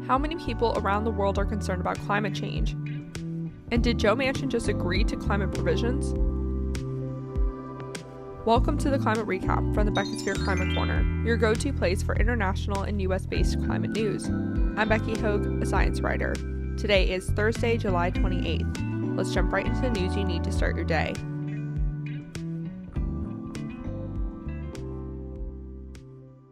How many people around the world are concerned about climate change? And did Joe Manchin just agree to climate provisions? Welcome to the Climate Recap from the Beckisphere Climate Corner, your go-to place for international and US-based climate news. I'm Becky Hogue, a science writer. Today is Thursday, July 28th. Let's jump right into the news you need to start your day.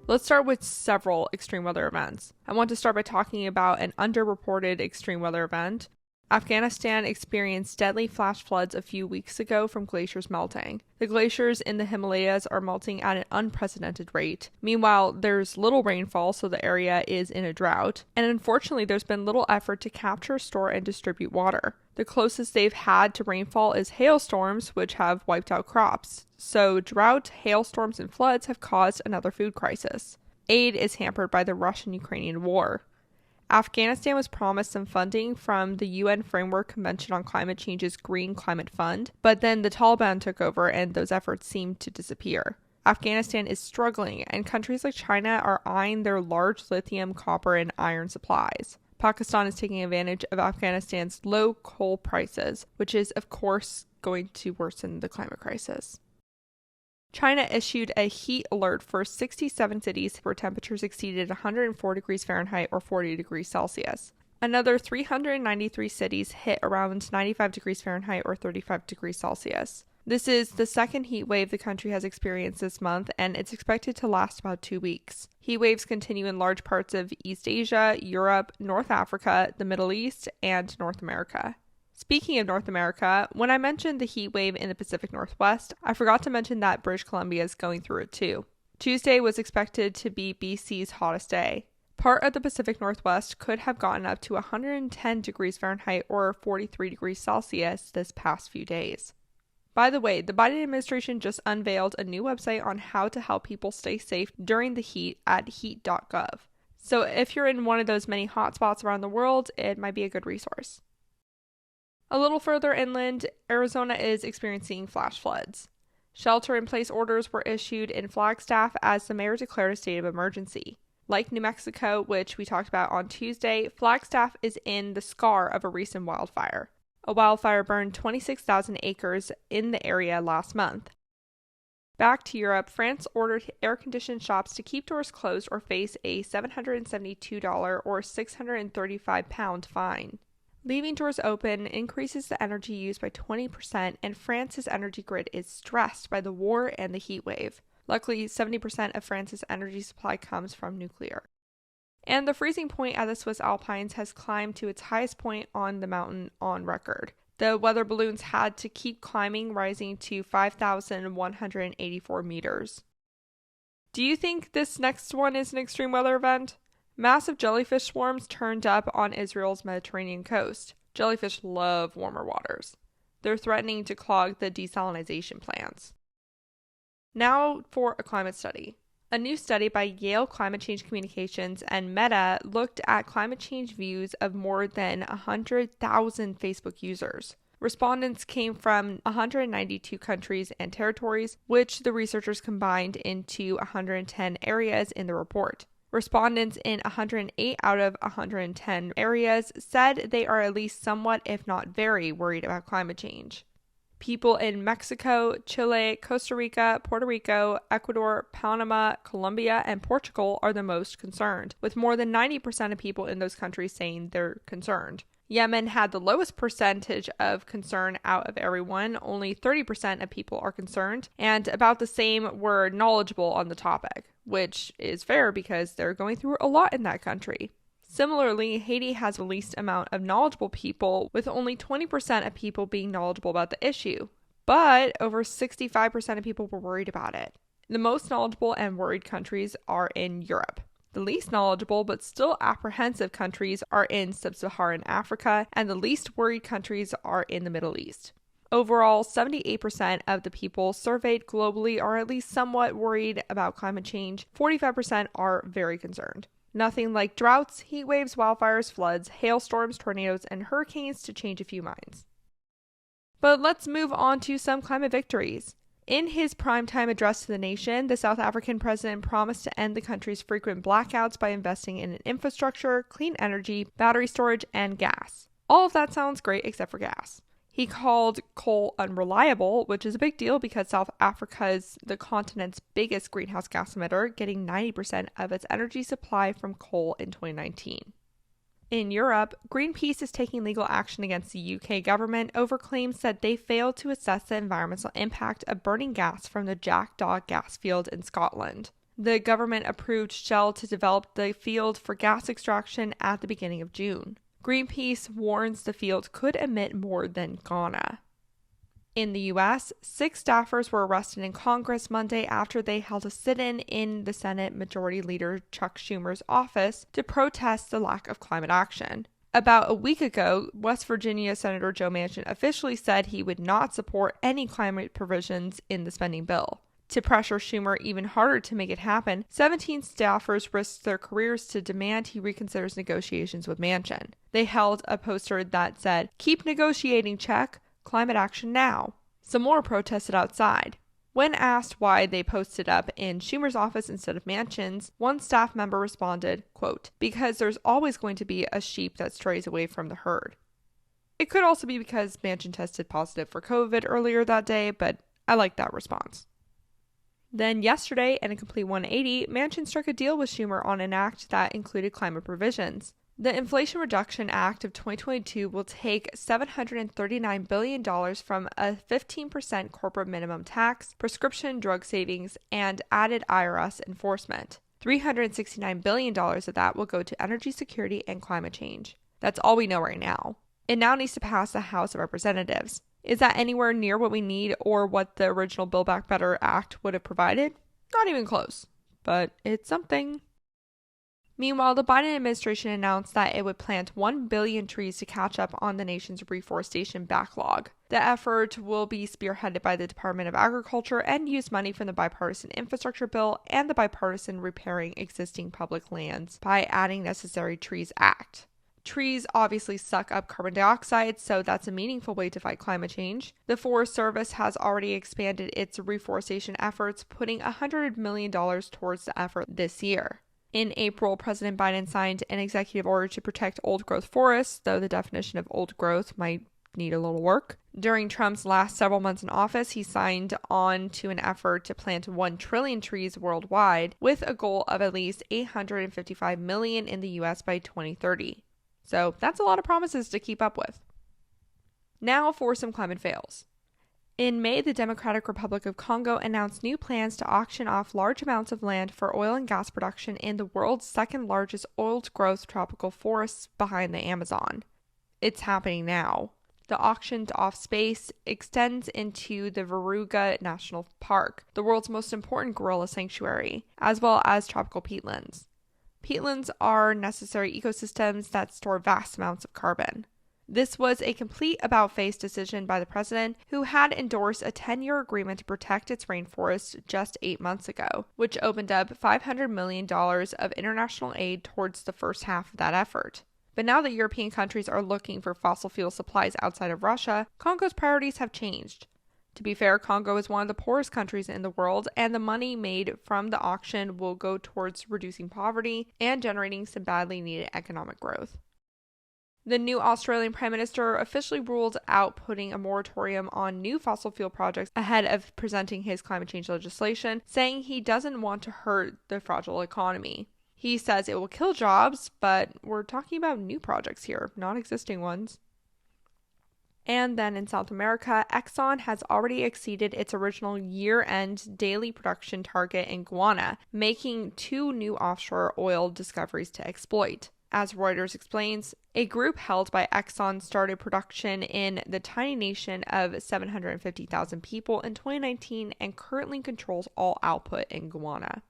Let's start with several extreme weather events. I want to start by talking about an underreported extreme weather event. Afghanistan experienced deadly flash floods a few weeks ago from glaciers melting. The glaciers in the Himalayas are melting at an unprecedented rate. Meanwhile, there's little rainfall, so the area is in a drought. And unfortunately, there's been little effort to capture, store, and distribute water. The closest they've had to rainfall is hailstorms, which have wiped out crops. So drought, hailstorms, and floods have caused another food crisis. Aid is hampered by the Russian-Ukrainian war. Afghanistan was promised some funding from the UN Framework Convention on Climate Change's Green Climate Fund, but then the Taliban took over and those efforts seemed to disappear. Afghanistan is struggling, and countries like China are eyeing their large lithium, copper, and iron supplies. Pakistan is taking advantage of Afghanistan's low coal prices, which is, of course, going to worsen the climate crisis. China issued a heat alert for 67 cities where temperatures exceeded 104 degrees Fahrenheit or 40 degrees Celsius. Another 393 cities hit around 95 degrees Fahrenheit or 35 degrees Celsius. This is the second heat wave the country has experienced this month, and it's expected to last about 2 weeks. Heat waves continue in large parts of East Asia, Europe, North Africa, the Middle East, and North America. Speaking of North America, when I mentioned the heat wave in the Pacific Northwest, I forgot to mention that British Columbia is going through it too. Tuesday was expected to be BC's hottest day. Part of the Pacific Northwest could have gotten up to 110 degrees Fahrenheit or 43 degrees Celsius this past few days. By the way, the Biden administration just unveiled a new website on how to help people stay safe during the heat at heat.gov. So if you're in one of those many hotspots around the world, it might be a good resource. A little further inland, Arizona is experiencing flash floods. Shelter-in-place orders were issued in Flagstaff as the mayor declared a state of emergency. Like New Mexico, which we talked about on Tuesday, Flagstaff is in the scar of a recent wildfire. A wildfire burned 26,000 acres in the area last month. Back to Europe, France ordered air-conditioned shops to keep doors closed or face a $772 or £635 fine. Leaving doors open increases the energy used by 20%, and France's energy grid is stressed by the war and the heat wave. Luckily, 70% of France's energy supply comes from nuclear. And the freezing point at the Swiss Alpines has climbed to its highest point on the mountain on record. The weather balloons had to keep climbing, rising to 5,184 meters. Do you think this next one is an extreme weather event? Massive jellyfish swarms turned up on Israel's Mediterranean coast. Jellyfish love warmer waters. They're threatening to clog the desalination plants. Now for a climate study. A new study by Yale Climate Change Communications and Meta looked at climate change views of more than 100,000 Facebook users. Respondents came from 192 countries and territories, which the researchers combined into 110 areas in the report. Respondents in 108 out of 110 areas said they are at least somewhat, if not very, worried about climate change. People in Mexico, Chile, Costa Rica, Puerto Rico, Ecuador, Panama, Colombia, and Portugal are the most concerned, with more than 90% of people in those countries saying they're concerned. Yemen had the lowest percentage of concern out of everyone. Only 30% of people are concerned, and about the same were knowledgeable on the topic, which is fair because they're going through a lot in that country. Similarly, Haiti has the least amount of knowledgeable people, with only 20% of people being knowledgeable about the issue, but over 65% of people were worried about it. The most knowledgeable and worried countries are in Europe. The least knowledgeable but still apprehensive countries are in sub-Saharan Africa, and the least worried countries are in the Middle East. Overall, 78% of the people surveyed globally are at least somewhat worried about climate change. 45% are very concerned. Nothing like droughts, heat waves, wildfires, floods, hailstorms, tornadoes, and hurricanes to change a few minds. But let's move on to some climate victories. In his primetime address to the nation, the South African president promised to end the country's frequent blackouts by investing in infrastructure, clean energy, battery storage, and gas. All of that sounds great except for gas. He called coal unreliable, which is a big deal because South Africa is the continent's biggest greenhouse gas emitter, getting 90% of its energy supply from coal in 2019. In Europe, Greenpeace is taking legal action against the UK government over claims that they failed to assess the environmental impact of burning gas from the Jackdaw gas field in Scotland. The government approved Shell to develop the field for gas extraction at the beginning of June. Greenpeace warns the field could emit more than Ghana. In the U.S., 6 staffers were arrested in Congress Monday after they held a sit-in in the Senate Majority Leader Chuck Schumer's office to protest the lack of climate action. About a week ago, West Virginia Senator Joe Manchin officially said he would not support any climate provisions in the spending bill. To pressure Schumer even harder to make it happen, 17 staffers risked their careers to demand he reconsiders negotiations with Manchin. They held a poster that said, "Keep negotiating, check. Climate action now." Some more protested outside. When asked why they posted up in Schumer's office instead of Manchin's, one staff member responded, quote, "Because there's always going to be a sheep that strays away from the herd." It could also be because Manchin tested positive for COVID earlier that day, but I like that response. Then yesterday, in a complete 180, Manchin struck a deal with Schumer on an act that included climate provisions. The Inflation Reduction Act of 2022 will take $739 billion from a 15% corporate minimum tax, prescription drug savings, and added IRS enforcement. $369 billion of that will go to energy security and climate change. That's all we know right now. It now needs to pass the House of Representatives. Is that anywhere near what we need or what the original Build Back Better Act would have provided? Not even close, but it's something. Meanwhile, the Biden administration announced that it would plant 1 billion trees to catch up on the nation's reforestation backlog. The effort will be spearheaded by the Department of Agriculture and use money from the Bipartisan Infrastructure Bill and the Bipartisan Repairing Existing Public Lands by Adding Necessary Trees Act. Trees obviously suck up carbon dioxide, so that's a meaningful way to fight climate change. The Forest Service has already expanded its reforestation efforts, putting $100 million towards the effort this year. In April, President Biden signed an executive order to protect old-growth forests, though the definition of old growth might need a little work. During Trump's last several months in office, he signed on to an effort to plant 1 trillion trees worldwide, with a goal of at least 855 million in the U.S. by 2030. So that's a lot of promises to keep up with. Now for some climate fails. In May, the Democratic Republic of Congo announced new plans to auction off large amounts of land for oil and gas production in the world's second largest oil-growth tropical forests behind the Amazon. It's happening now. The auctioned off space extends into the Virunga National Park, the world's most important gorilla sanctuary, as well as tropical peatlands. Peatlands are necessary ecosystems that store vast amounts of carbon. This was a complete about-face decision by the president, who had endorsed a 10-year agreement to protect its rainforest just 8 months ago, which opened up $500 million of international aid towards the first half of that effort. But now that European countries are looking for fossil fuel supplies outside of Russia, Congo's priorities have changed. To be fair, Congo is one of the poorest countries in the world, and the money made from the auction will go towards reducing poverty and generating some badly needed economic growth. The new Australian Prime Minister officially ruled out putting a moratorium on new fossil fuel projects ahead of presenting his climate change legislation, saying he doesn't want to hurt the fragile economy. He says it will kill jobs, but we're talking about new projects here, not existing ones. And then in South America, Exxon has already exceeded its original year-end daily production target in Guyana, making 2 new offshore oil discoveries to exploit. As Reuters explains, a group held by Exxon started production in the tiny nation of 750,000 people in 2019 and currently controls all output in Guyana.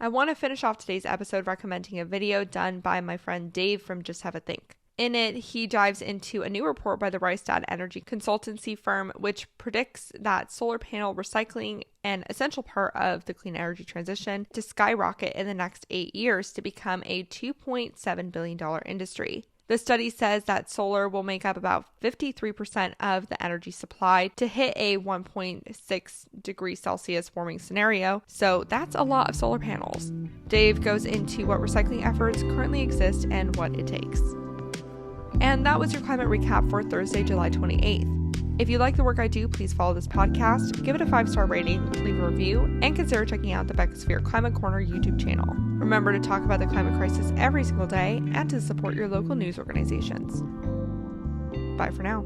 I want to finish off today's episode recommending a video done by my friend Dave from Just Have a Think. In it, he dives into a new report by the Rystad Energy consultancy firm, which predicts that solar panel recycling, an essential part of the clean energy transition, to skyrocket in the next 8 years to become a $2.7 billion industry. The study says that solar will make up about 53% of the energy supply to hit a 1.6 degrees Celsius warming scenario, so that's a lot of solar panels. Dave goes into what recycling efforts currently exist and what it takes. And that was your climate recap for Thursday, July 28th. If you like the work I do, please follow this podcast, give it a 5-star rating, leave a review, and consider checking out the Beckisphere Climate Corner YouTube channel. Remember to talk about the climate crisis every single day and to support your local news organizations. Bye for now.